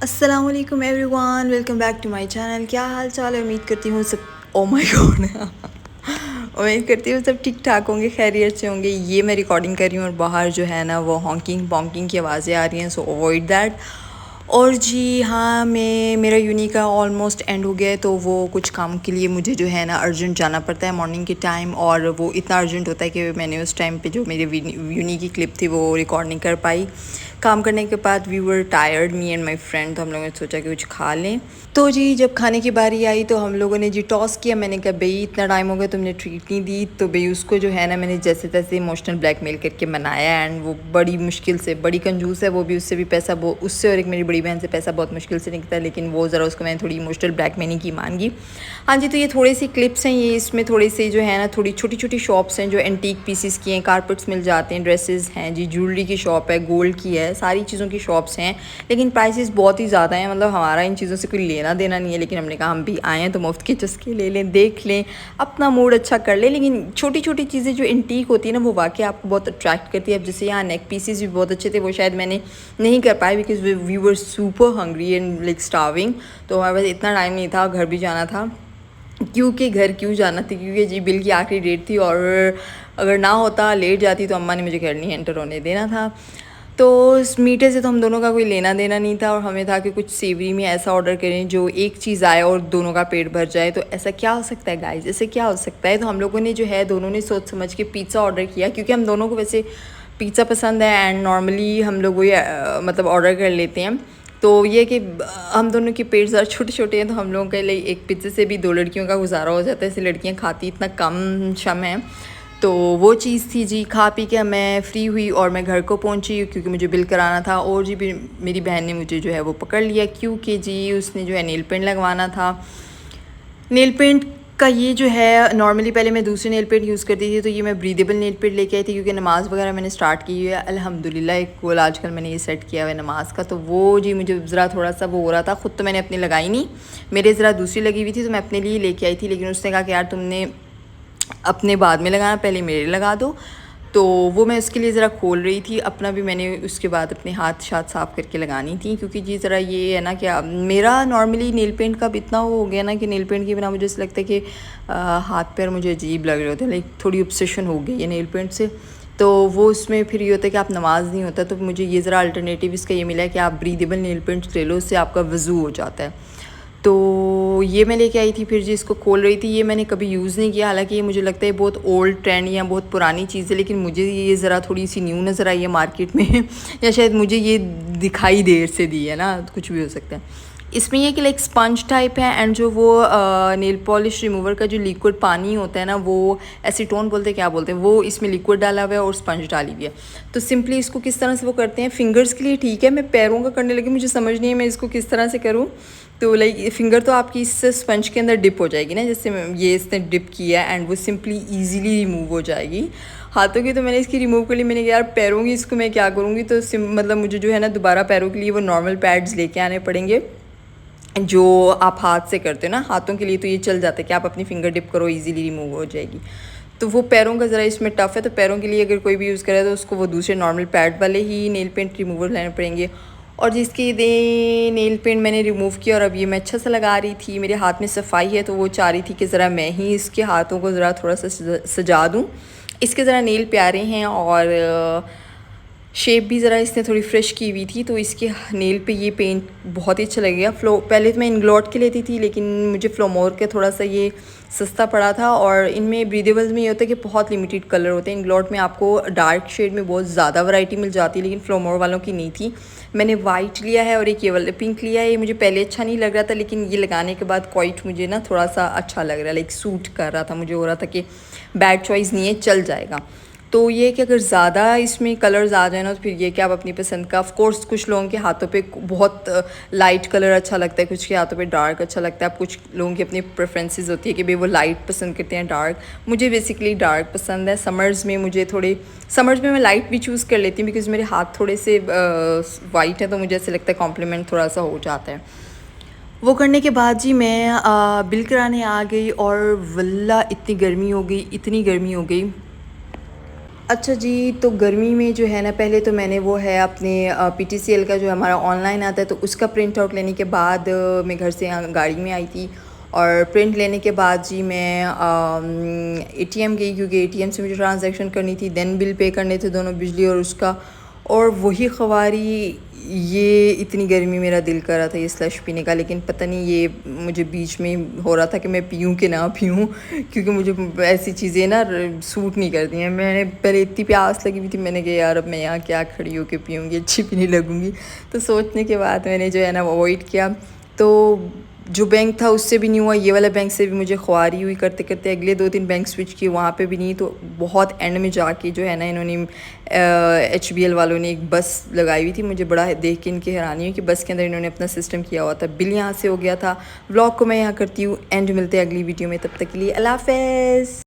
अस्सलाम वालेकुम everyone, welcome back to my channel. क्या हाल चाल है? उम्मीद करती हूँ सब ओ माय गॉड उम्मीद करती हूँ सब ठीक ठाक होंगे, खैरियत से होंगे। ये मैं रिकॉर्डिंग कर रही हूँ और बाहर जो है ना वो हॉकिंग बॉन्किंग की आवाज़ें आ रही हैं, सो अवॉइड दैट। और जी हाँ, मेरा यूनी का ऑलमोस्ट एंड हो गया है, तो वो कुछ काम के लिए मुझे जो है ना अर्जेंट जाना पड़ता है मॉर्निंग के टाइम। और वो इतना अर्जेंट होता है कि मैंने उस टाइम पे जो मेरे यूनी की क्लिप थी वो रिकॉर्ड नहीं कर पाई। काम करने के बाद we were tired, me and my friend, तो हम लोगों ने सोचा कि कुछ खा लें। तो जी जब खाने की बारी आई तो हम लोगों ने जी टॉस किया। मैंने कहा भाई इतना टाइम हो गया तुमने ट्रीट नहीं दी, तो भाई उसको जो है ना मैंने जैसे तैसे इमोशनल ब्लैकमेल करके मनाया। एंड वो बड़ी मुश्किल से, बड़ी कंजूस है वो भी, उससे भी पैसा वो उससे और एक मेरी बड़ी बहन से पैसा बहुत मुश्किल से निकलता है, लेकिन वो ज़रा उसको मैंने थोड़ी इमोशनल ब्लैकमेलिंग की मांगी। हाँ जी, तो ये थोड़ी सी क्लिप्स हैं, ये इसमें थोड़ी सी जो है ना थोड़ी छोटी छोटी शॉप्स हैं जो एंटीक पीसीस की हैं, कारपेट्स मिल जाते हैं, ड्रेसेस हैं जी, ज्वेलरी की शॉप है, गोल्ड की है, सारी चीज़ों की शॉप्स हैं। लेकिन प्राइसेस बहुत ही ज़्यादा हैं, मतलब हमारा इन चीज़ों से कोई लेना देना नहीं है, लेकिन हमने कहा हम भी आए हैं तो मुफ्त के चस्के ले लें, देख लें, अपना मूड अच्छा कर लें। लेकिन छोटी छोटी चीज़ें जो एंटीक होती है ना वो वाकई आपको बहुत अट्रैक्ट करती है। अब जैसे यहाँ नेक पीसेस भी बहुत अच्छे थे, वो शायद मैंने नहीं कर पाए because we were super hungry and like starving. तो हमारे पास इतना टाइम नहीं था, घर भी जाना था। क्योंकि घर क्यों जाना थी, क्योंकि जी बिल की आखिरी डेट थी, और अगर ना होता, लेट जाती, तो अम्मा ने मुझे घर नहीं एंटर होने देना था। तो इस मीठे से तो हम दोनों का कोई लेना देना नहीं था, और हमें था कि कुछ सेवरी में ऐसा ऑर्डर करें जो एक चीज़ आए और दोनों का पेट भर जाए। तो ऐसा क्या हो सकता है गाइस, ऐसे क्या हो सकता है? तो हम लोगों ने जो है दोनों ने सोच समझ के पिज़्ज़ा ऑर्डर किया, क्योंकि हम दोनों को वैसे पिज़्ज़ा पसंद है एंड नॉर्मली हम लोग वही मतलब ऑर्डर कर लेते हैं। तो ये कि हम दोनों के पेट ज़रा छोटे छोटे हैं, तो हम लोगों के लिए एक पिज़्ज़े से भी दो लड़कियों का गुजारा हो जाता है, ऐसे लड़कियां खाती इतना कम शम है। तो वो चीज़ थी जी। खा पी के मैं फ्री हुई और मैं घर को पहुंची क्योंकि मुझे बिल कराना था। और जी मेरी बहन ने मुझे जो है वो पकड़ लिया, क्योंकि जी उसने जो है नेल पेंट लगवाना था। नेल पेंट का ये जो है नॉर्मली पहले मैं दूसरे नेल पेंट यूज़ करती थी, तो ये मैं ब्रीदेबल नेल पेंट लेके आई थी क्योंकि नमाज़ वगैरह मैंने स्टार्ट की हुई है अल्हम्दुलिल्लाह। एक गोल आजकल मैंने ये सेट किया हुआ है नमाज़ का, तो वो जी मुझे ज़रा थोड़ा सा वो हो रहा था। ख़ुद तो मैंने अपनी लगाई नहीं, मेरे ज़रा दूसरी लगी हुई थी, तो मैं अपने लिए लेके आई थी। लेकिन उसने कहा कि यार तुमने अपने बाद में लगाना, पहले मेरे लगा दो। तो वो मैं उसके लिए ज़रा खोल रही थी अपना भी, मैंने उसके बाद अपने हाथ शाथ साफ़ करके लगानी थी। क्योंकि जी ज़रा ये है ना कि मेरा नॉर्मली नेल पेंट का भी इतना वो हो गया ना कि नेल पेंट के बिना मुझे ऐसा लगता है कि हाथ पैर मुझे अजीब लग रहे होते हैं, लाइक थोड़ी ऑब्सेशन हो गई है नेल पेंट से। तो वो उसमें फिर ये होता है कि आप नमाज नहीं होता, तो मुझे ये ज़रा अल्टरनेटिव इसका ये मिला है कि आप ब्रीदेबल नेल पेंट्स ले लो, उससे आपका वज़ू हो जाता है। तो ये मैं लेके आई थी, फिर जी इसको खोल रही थी। ये मैंने कभी यूज़ नहीं किया, हालांकि ये मुझे लगता है बहुत ओल्ड ट्रेंड या बहुत पुरानी चीज़ है, लेकिन मुझे ये ज़रा थोड़ी सी न्यू नज़र आई है मार्केट में या शायद मुझे ये दिखाई देर से दी है ना, कुछ भी हो सकता है। इसमें ये कि लाइक स्पंज टाइप है, एंड जो वो नेल पॉलिश रिमूवर का जो लिक्विड पानी होता है ना, वो एसीटोन बोलते हैं, क्या बोलते हैं, वो इसमें लिक्विड डाला हुआ है और स्पंज डाली हुई है। तो सिंपली इसको किस तरह से वो करते हैं, फिंगर्स के लिए ठीक है, मैं पैरों का करने लगी, मुझे समझ नहीं है मैं इसको किस तरह से करूँ। तो लाइक फिंगर तो आपकी इस स्पंज के अंदर डिप हो जाएगी ना, जैसे ये इसने डिप किया है, एंड वो सिंपली ईजिली रिमूव हो जाएगी। हाथों की तो मैंने इसकी रिमूव कर ली, मैंने कहा यार पैरों की इसको मैं क्या करूँगी। तो मतलब मुझे जो है ना दोबारा पैरों के लिए वो नॉर्मल पैड्स लेके आने पड़ेंगे जो आप हाथ से करते हो ना। हाथों के लिए तो ये चल जाता है कि आप अपनी फिंगर डिप करो, इजीली रिमूव हो जाएगी। तो वो पैरों का ज़रा इसमें टफ़ है, तो पैरों के लिए अगर कोई भी यूज़ करे तो उसको वो दूसरे नॉर्मल पैड वाले ही नेल पेंट रिमूवर लेने पड़ेंगे। और जिसकी नेल पेंट मैंने रिमूव किया और अब ये मैं अच्छा सा लगा रही थी, मेरे हाथ में सफाई है, तो वो चाह रही थी कि ज़रा मैं ही इसके हाथों को ज़रा थोड़ा सा सजा दूँ। इसके ज़रा नेल प्यारे हैं और शेप भी ज़रा इसने थोड़ी फ्रेश की हुई थी, तो इसके नेल पे ये पेंट बहुत ही अच्छा लगेगा। पहले तो मैं इंग्लॉट के लेती थी, लेकिन मुझे फ्लोमोर का थोड़ा सा ये सस्ता पड़ा था। और इनमें ब्रीदेबल्स में ये होता है कि बहुत लिमिटेड कलर होते हैं। इंग्लॉट में आपको डार्क शेड में बहुत ज़्यादा वैरायटी मिल जाती है, लेकिन फ्लोमोर वालों की नहीं थी। मैंने वाइट लिया है और एक ये वाला पिंक लिया है। ये मुझे पहले अच्छा नहीं लग रहा था, लेकिन ये लगाने के बाद क्वाइट मुझे ना थोड़ा सा अच्छा लग रहा है, लाइक सूट कर रहा था, मुझे हो रहा था कि बैड चॉइस नहीं है, चल जाएगा। तो ये कि अगर ज़्यादा इसमें कलर्स आ जाए ना, तो फिर ये कि आप अपनी पसंद का, ऑफ कोर्स कुछ लोगों के हाथों पे बहुत लाइट कलर अच्छा लगता है, कुछ के हाथों पे डार्क अच्छा लगता है। आप कुछ लोगों की अपनी प्रेफरेंसेस होती है कि भाई वो लाइट पसंद करते हैं, डार्क। मुझे बेसिकली डार्क पसंद है। समर्स में मैं लाइट भी चूज़ कर लेती हूँ बिकॉज़ मेरे हाथ थोड़े से वाइट है, तो मुझे ऐसे लगता है कॉम्प्लीमेंट थोड़ा सा हो जाता है। वो करने के बाद जी मैं बिल कराने आ गई, और वल्ला इतनी गर्मी हो गई, इतनी गर्मी हो गई। अच्छा जी, तो गर्मी में जो है ना, पहले तो मैंने वो है अपने पीटीसीएल का जो हमारा ऑनलाइन आता है, तो उसका प्रिंट आउट लेने के बाद मैं घर से यहाँ गाड़ी में आई थी। और प्रिंट लेने के बाद जी मैं एटीएम गई, क्योंकि एटीएम से मुझे ट्रांजैक्शन करनी थी, देन बिल पे करने थे दोनों, बिजली और उसका। और वही ख़वारी, ये इतनी गर्मी मेरा दिल कर रहा था ये स्लश पीने का, लेकिन पता नहीं ये मुझे बीच में हो रहा था कि मैं पीऊँ कि ना पीऊँ, क्योंकि मुझे ऐसी चीज़ें ना सूट नहीं करती हैं। मैंने पहले इतनी प्यास लगी हुई थी, मैंने कहा यार अब मैं यहाँ क्या खड़ी होकर पीऊँगी, अच्छी भी नहीं लगूँगी। तो सोचने के बाद मैंने जो है ना अवॉइड किया। तो जो बैंक था उससे भी नहीं हुआ, ये वाला बैंक से भी मुझे ख्वारी हुई करते करते, अगले 2-3 बैंक स्विच किए, वहाँ पे भी नहीं। तो बहुत एंड में जाके जो है ना इन्होंने HBL वालों ने एक बस लगाई हुई थी। मुझे बड़ा देख के इनकी हैरानी हुई कि बस के अंदर इन्होंने अपना सिस्टम किया हुआ था। बिल यहाँ से हो गया था। व्लॉग को मैं यहाँ करती हूँ एंड, मिलते हैं अगली वीडियो में, तब तक के लिए अल्लाह हाफ़िज़।